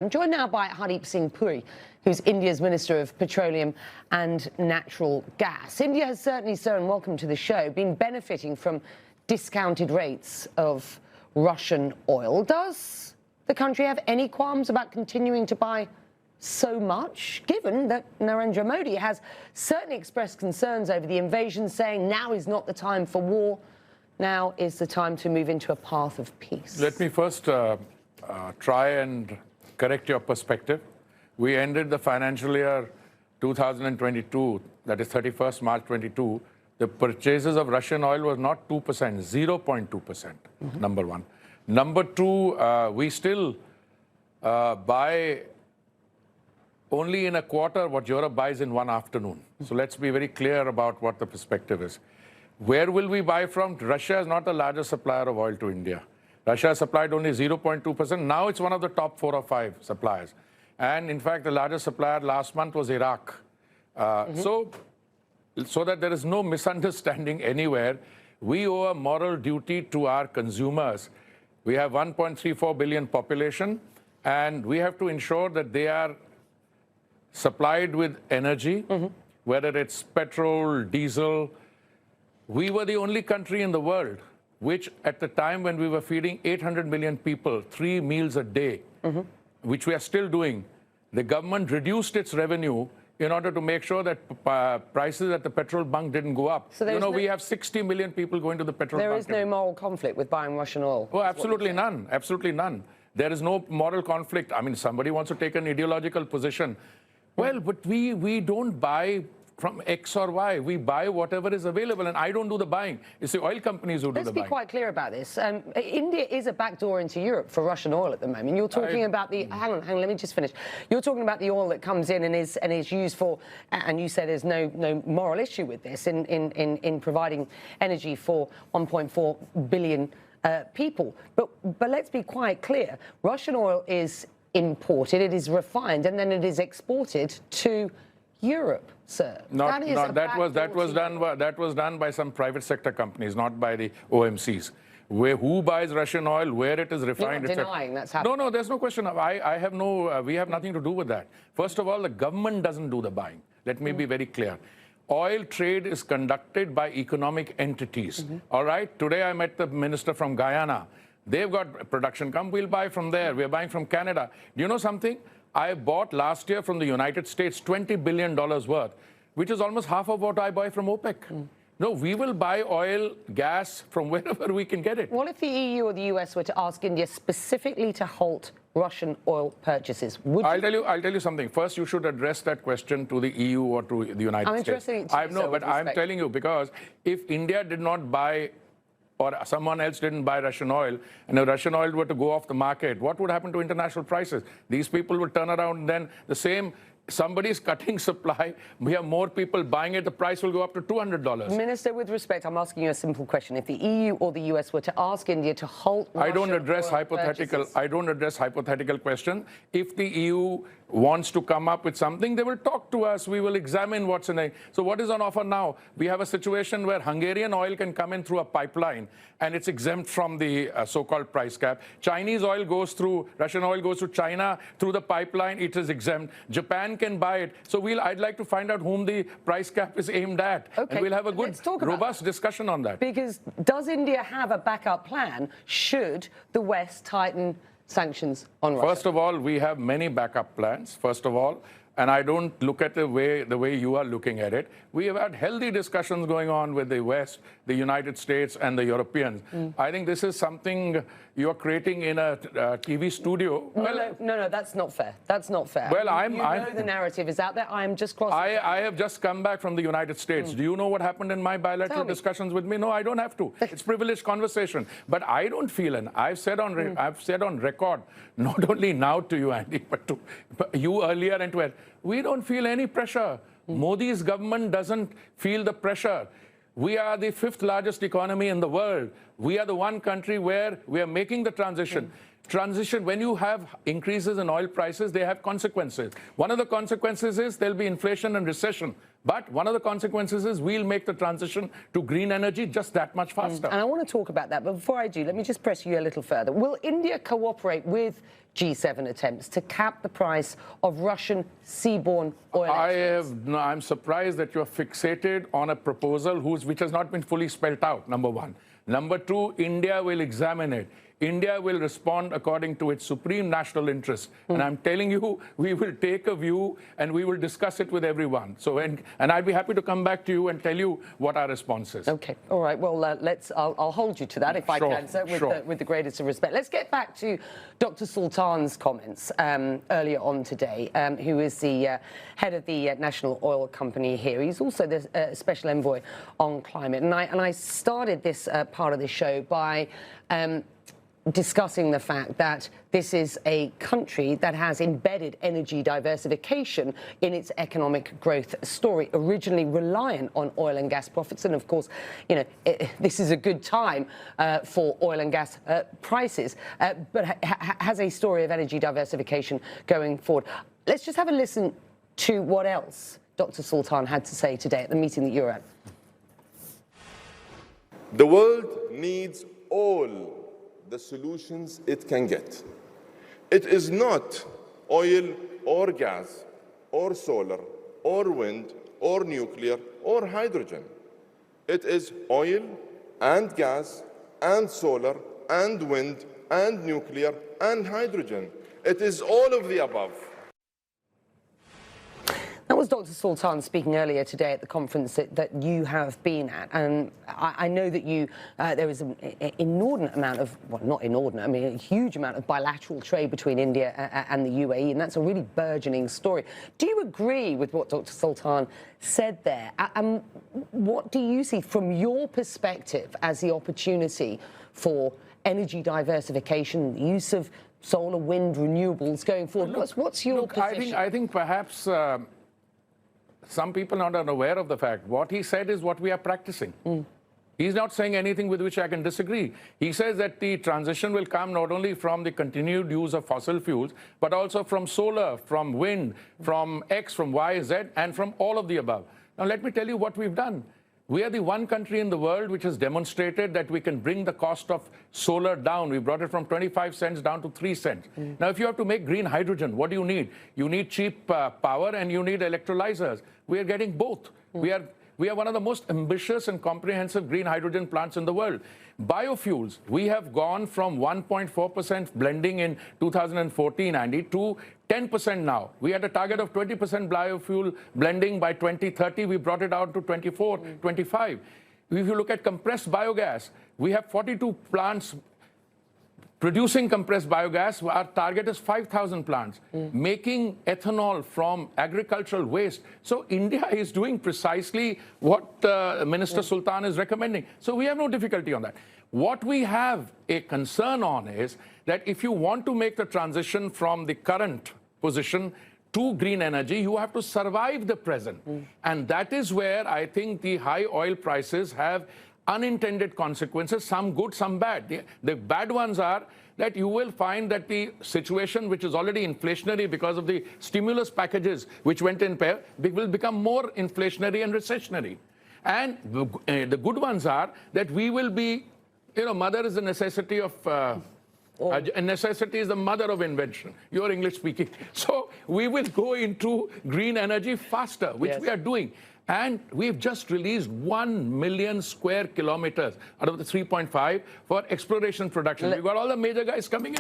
I'm joined now by Hardeep Singh Suri, who's India's Minister of Petroleum and Natural Gas. India has certainly, sir, and welcome to the show, been benefiting from discounted rates of Russian oil. Does the country have any qualms about continuing to buy so much, given that Narendra Modi has certainly expressed concerns over the invasion, saying now is not the time for war, now is the time to move into a path of peace? Let me first try and correct your perspective. We ended the financial year 2022, that is 31st March 22. The purchases of Russian oil was not 2%, 0.2%, number one. Number two, we still buy only in a quarter what Europe buys in one afternoon. So let's be very clear about what the perspective is. Where will we buy from? Russia is not the largest supplier of oil to India. Russia supplied only 0.2%. Now it's one of the top 4 or 5 suppliers. And in fact, the largest supplier last month was Iraq. So that there is no misunderstanding anywhere, we owe a moral duty to our consumers. We have 1.34 billion population, and we have to ensure that they are supplied with energy, whether it's petrol, diesel. We were the only country in the world which, at the time when we were feeding 800 million people 3 meals a day, which we are still doing, the government reduced its revenue in order to make sure that prices at the petrol bunk didn't go up. So we have 60 million people going to the petrol bunk. There is no moral conflict with buying Russian oil? Oh, absolutely none. Absolutely none. There is no moral conflict. I mean, somebody wants to take an ideological position. Well, but we don't buy from X or Y. We buy whatever is available, and I don't do the buying. It's the oil companies who do the buying. Let's be quite clear about this. India is a backdoor into Europe for Russian oil at the moment. You're talking about the... Hang on, let me just finish. You're talking about the oil that comes in and is used for, and you say there's no moral issue with this, in providing energy for 1.4 billion people. But let's be quite clear. Russian oil is imported, it is refined, and then it is exported to Europe, sir. That was done by some private sector companies, not by the OMCs. Who buys Russian oil, where it is refined? You're not denying that's happening. No, there's no question. We have nothing to do with that. First of all, the government doesn't do the buying. Let me be very clear. Oil trade is conducted by economic entities. All right. Today I met the minister from Guyana. They've got a production come. We'll buy from there. We're buying from Canada. Do you know something? I bought last year from the United States $20 billion worth, which is almost half of what I buy from OPEC. No, we will buy oil, gas from wherever we can get it. What if the EU or the US were to ask India specifically to halt Russian oil purchases? I'll tell you something. First, you should address that question to the EU or to the United States. I'm addressing it to you, No, but I'm telling you, because if India did not buy, or someone else didn't buy Russian oil, and if Russian oil were to go off the market, what would happen to international prices? These people would turn around, and then the same, somebody's cutting supply, we have more people buying it, the price will go up to $200. Minister, with respect, I'm asking you a simple question. If the EU or the US were to ask India to halt Russian I don't address hypothetical questions. If the EU wants to come up with something, they will talk to us. We will examine what's in it. So what is on offer now? We have a situation where Hungarian oil can come in through a pipeline, and it's exempt from the so-called price cap. Chinese oil goes through, Russian oil goes to China through the pipeline, it is exempt. Japan can buy it. So I'd like to find out whom the price cap is aimed at. Okay. And we'll have a good, robust discussion on that. Because does India have a backup plan should the West tighten sanctions on Russia? First of all, we have many backup plans, first of all, and I don't look at the way you are looking at it. We have had healthy discussions going on with the West, the United States, and the Europeans. I think this is something you're creating in a TV studio. No, that's not fair. That's not fair. Well, you know the narrative is out there. I am just crossing. I have just come back from the United States. Do you know what happened in my bilateral discussions with me? No, I don't have to. It's privileged conversation. But I don't feel, and I've said on record, not only now to you, Andy, but to you earlier and to we don't feel any pressure. Modi's government doesn't feel the pressure. We are the 5th largest economy in the world. We are the one country where we are making the transition. transition, when you have increases in oil prices, they have consequences. One of the consequences is there'll be inflation and recession. But one of the consequences is we'll make the transition to green energy just that much faster. And I want to talk about that. But before I do, let me just press you a little further. Will India cooperate with G7 attempts to cap the price of Russian seaborne oil exports? I'm surprised that you're fixated on a proposal which has not been fully spelled out, number one. Number two, India will examine it. India will respond according to its supreme national interest. And I'm telling you, we will take a view and we will discuss it with everyone. So, and I'd be happy to come back to you and tell you what our response is. Okay. All right. Well, I'll hold you to that if I can, sir, with the greatest of respect. Let's get back to Dr. Sultan's comments earlier on today, who is the head of the National Oil Company here. He's also the Special Envoy on Climate. And I started this part of the show by discussing the fact that this is a country that has embedded energy diversification in its economic growth story, originally reliant on oil and gas profits. And of course, you know, this is a good time for oil and gas prices, but has a story of energy diversification going forward. Let's just have a listen to what else Dr. Sultan had to say today at the meeting that you're at. The world needs all the solutions it can get. It is not oil or gas or solar or wind or nuclear or hydrogen. It is oil and gas and solar and wind and nuclear and hydrogen. It is all of the above. That was Dr. Sultan speaking earlier today at the conference that you have been at. And I know that there is an inordinate amount of, well, not inordinate, I mean, a huge amount of bilateral trade between India and the UAE, and that's a really burgeoning story. Do you agree with what Dr. Sultan said there? And what do you see from your perspective as the opportunity for energy diversification, the use of solar, wind, renewables going forward? What's your position? I think perhaps some people are not aware of the fact. What he said is what we are practicing. He's not saying anything with which I can disagree. He says that the transition will come not only from the continued use of fossil fuels, but also from solar, from wind, from X, from Y, Z, and from all of the above. Now, let me tell you what we've done. We are the one country in the world which has demonstrated that we can bring the cost of solar down. We brought it from 25 cents down to 3 cents. Now, if you have to make green hydrogen, what do you need? You need cheap power and you need electrolyzers. We are getting both. We are one of the most ambitious and comprehensive green hydrogen plants in the world. Biofuels, we have gone from 1.4% blending in 2014, Andy, to 10% now. We had a target of 20% biofuel blending by 2030. We brought it out to 24, 25. If you look at compressed biogas, we have 42 plants producing compressed biogas. Our target is 5,000 plants, making ethanol from agricultural waste. So India is doing precisely what Minister Sultan is recommending. So we have no difficulty on that. What we have a concern on is that if you want to make the transition from the current position to green energy, you have to survive the present. And that is where I think the high oil prices have unintended consequences, some good, some bad. The bad ones are that you will find that the situation, which is already inflationary because of the stimulus packages which went in pair, will become more inflationary and recessionary. And the good ones are that we will be, you know, mother is the necessity of necessity is the mother of invention. You're English speaking. So we will go into green energy faster, which we are doing. And we've just released 1 million square kilometers out of the 3.5 for exploration production. We've got all the major guys coming in.